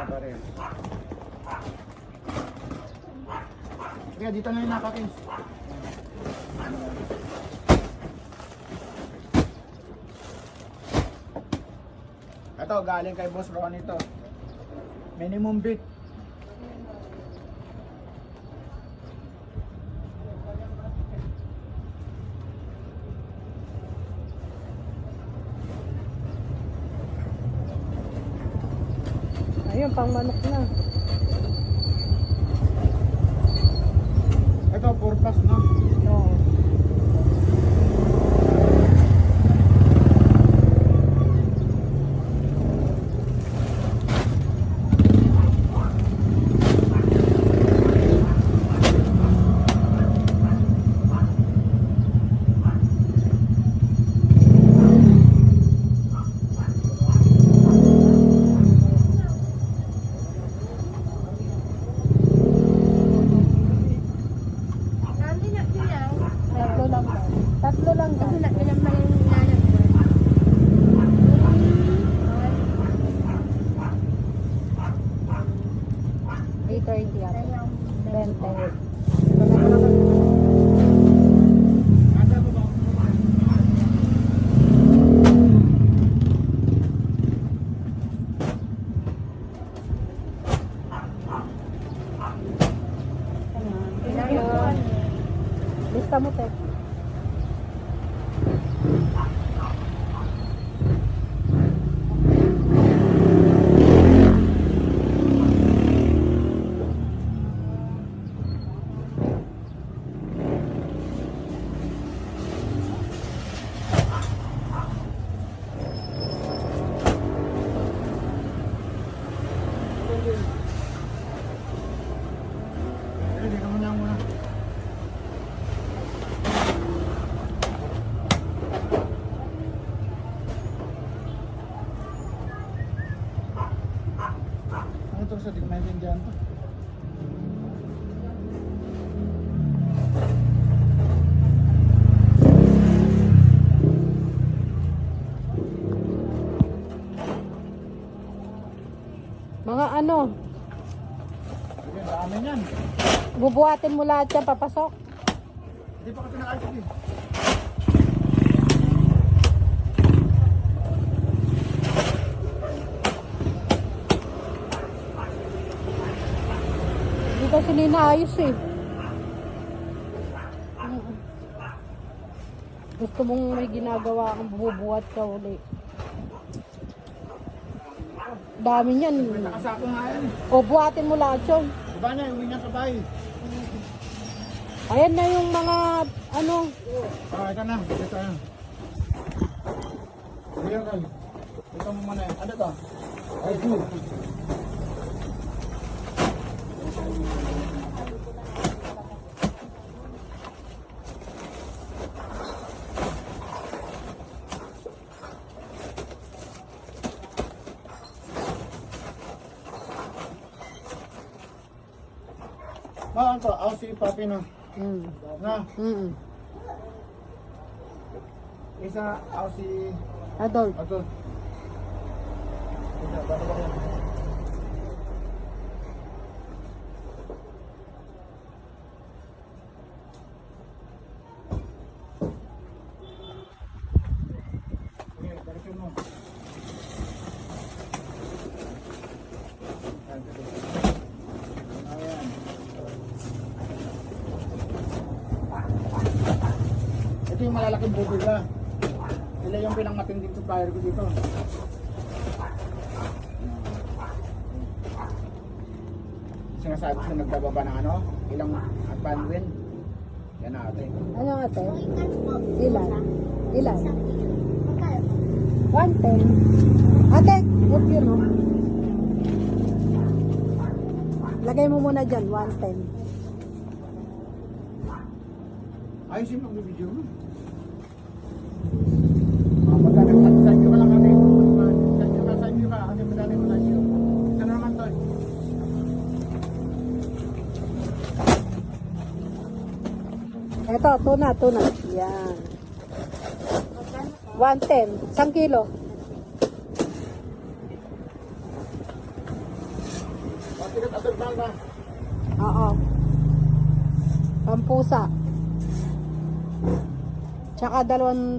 pare. Kaya dito na yung nakakins. Ito, galing kay Boss Ron ito. Minimum bid. Ayun, pang manok na. Ito, purpose, no? Oo. Tatlo lang daw. Kasi nagkalam na yung inanak ko. Ay, 30 ata. 20. Ayun. Lista mo, Tek. Dito muna muna. Ano to sa digmayin dyan to? Mga ano, Sige, dami yan. bubuhatin mo lahat yan, papasok. Hindi pa kasi nakaisip eh. Hindi kasi ninaayos eh. Gusto mong may ginagawa kang bubuhat ka uli. Dami niyan. Nakasako nga yan eh. O, buhatin mo lahat yun. Diba na, uwi niya sa bahay. Ayan na yung mga, ano, Ito na, ito na. Sige kayo. Ito mo muna yan. Ano to? Ay, food. Ah, ito. Aussie Papi na. Na. Isa Aussie adult. Adult. Ito, bago ba yan? Sige, balikin mo. Ayan. Ito yung malalaking bubila. Sila yung pinangmatinding supplier ko dito. Sinasabi ko nagbababa ng ano, ilang bandwin. Yan na ate. Ano ate? Ilan? Ilan? 110. Ate, if you know. Lagay mo muna dyan, 110. Ayos yung mag-video mo. Magkakasaan nyo ka lang ate. Saan nyo ka? Ate, madali mo lang nyo. Ito na naman to. Ito, tuna. Yan. 110. 1 kilo. sikat at na. Oo. Pampusa. Tsaka 2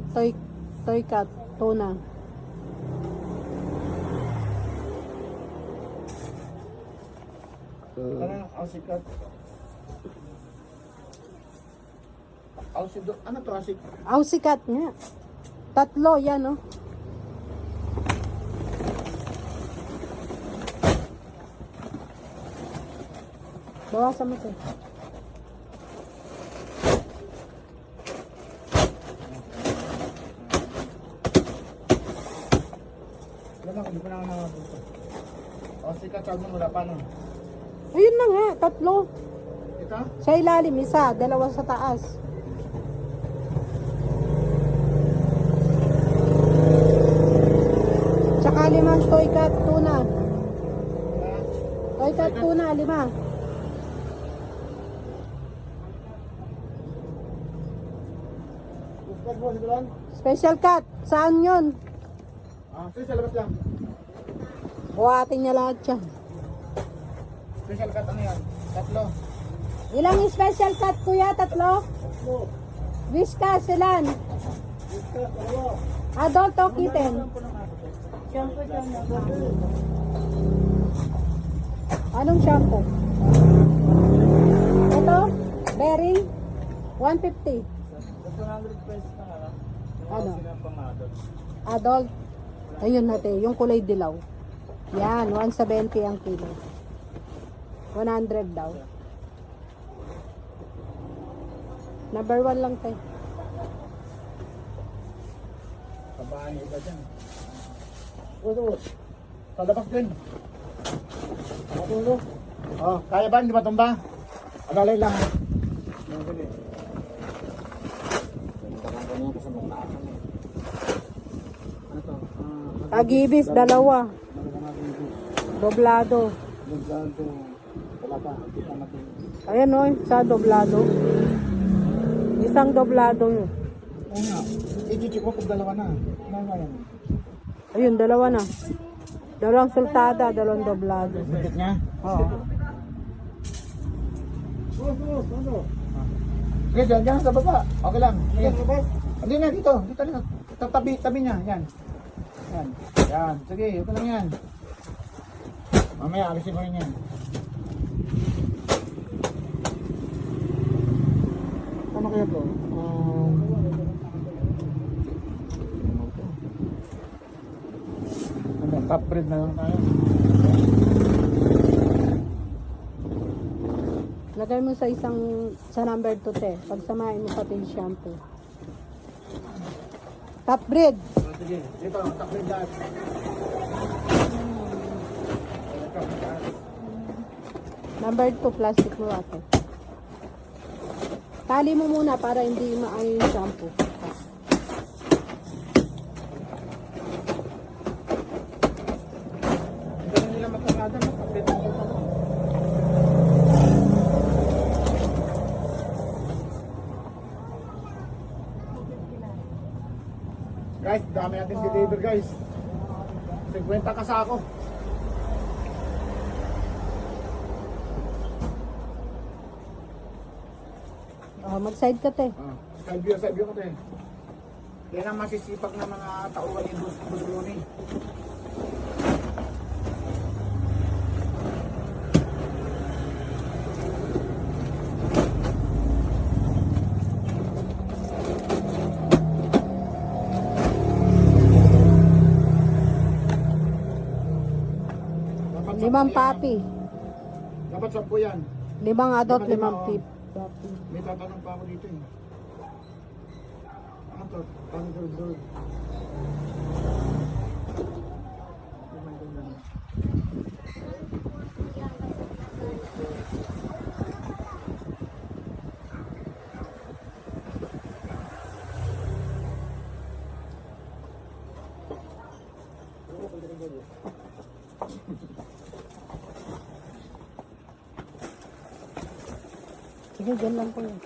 toy cat, tuna. Ano, sikat. Ano to, asik? Sikat nga. 3 yan, oh. Bawasan mo ito. Wala na, hindi ko na nakabuto. Sikat, sabi mo, wala pa no? Ayun na nga, 3. Ito? Sa ilalim, 1, 2 sa taas. Tsaka 5 toy cat, tuna. Toy cat, tuna, 5. Sikat mo, dito lang? Special cat, saan yun? Sige, sa labas lang. Buhatin niya lahat yan. Special cut, ano yan? 3. Ilang special cat, kuya? 3? Whiskas, ilan? Adult o kitten? Anong shampoo? Ito? Berry? 150. 100 pesos na nga. Ano? Pang-adult. Adult? Ayun natin, yung kulay dilaw. Yan, 170 ang kilo. 100 daw. Number 1 lang tayo. Sa bahay iba dyan. Uso. Sa labas din. Uso. Oh, kaya ba? Hindi ba tumba? Alalay lang. Agibis, 2. Doblado. Wala pa. Kita natin. Ayan o, sa doblado. Isang doblado yun. Oo nga. I-check ko kung 2 na. Ano nga yan? Ayun, 2 na. 2 sultada, 2 doblado. Bukit niya? Oo. Sige, dyan sa baba. Okay lang. Sige. Hindi na, dito. Dito na. Tabi niya. Yan. Yan. Yan. Sige, ito lang yan. Mamaya, alisin mo rin yan. Ano kaya to? Top breed na lang tayo. Lagay mo sa number 2 te. Pagsamahin mo pati yung shampoo. Top breed. Sige, dito, top breed dahil. Number 2, plastic mo ate. Tali mo muna para hindi maano yung shampoo. Hindi nila matarada, no? Top breed na ito. Guys, dami natin deliver guys. 50 ka sa ako. Mag-side ka te. Side view ko tayo. Yan ang masisipag na mga tauhan ni Busruni. Limang papi. Dapat 10 yan. 5 adult, 5 Lima, papi. May tatanong pa ako dito eh. Ano to? Thunderbird. Sige, dyan lang po yun.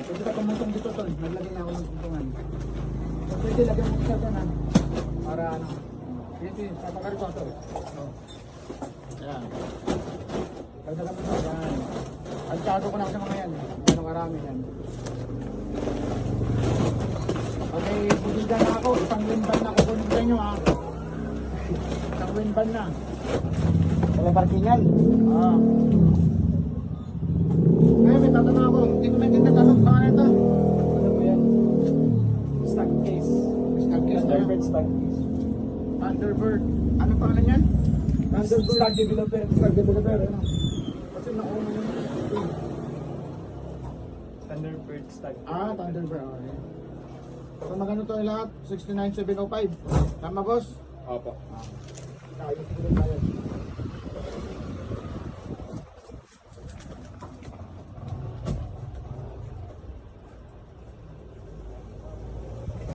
Pwede ka tumutong dito tol. Naglagay na ako ng tuntungan. Hindi, lagyan mo siya na. Para ano. Dito yun, papakarit ko ito. Ayan. Dagdagan mo ito. Ayan. Altsado ko na sa mga yan. Ano karami yan. Okay, bibigyan na ako. Isang winban na kukunin sa inyo ha. Isang winban na. Wala parkingan. Ah. Ngayon may tatanong ako. Hindi ko maintindihan tanong. Baka na ito. Ano po yan? Stag case. Stag case na Thunderbird yun. stag case. Thunderbird. Ano pangalan yan? Thunderbird. Stag developer. Stag developer. Ano? Kasi nauna yun. Thunderbird stag. Ah, Thunderbird. Okay. So magano to lahat? 69,705. Tama boss? Opo. Ayos ko tayo.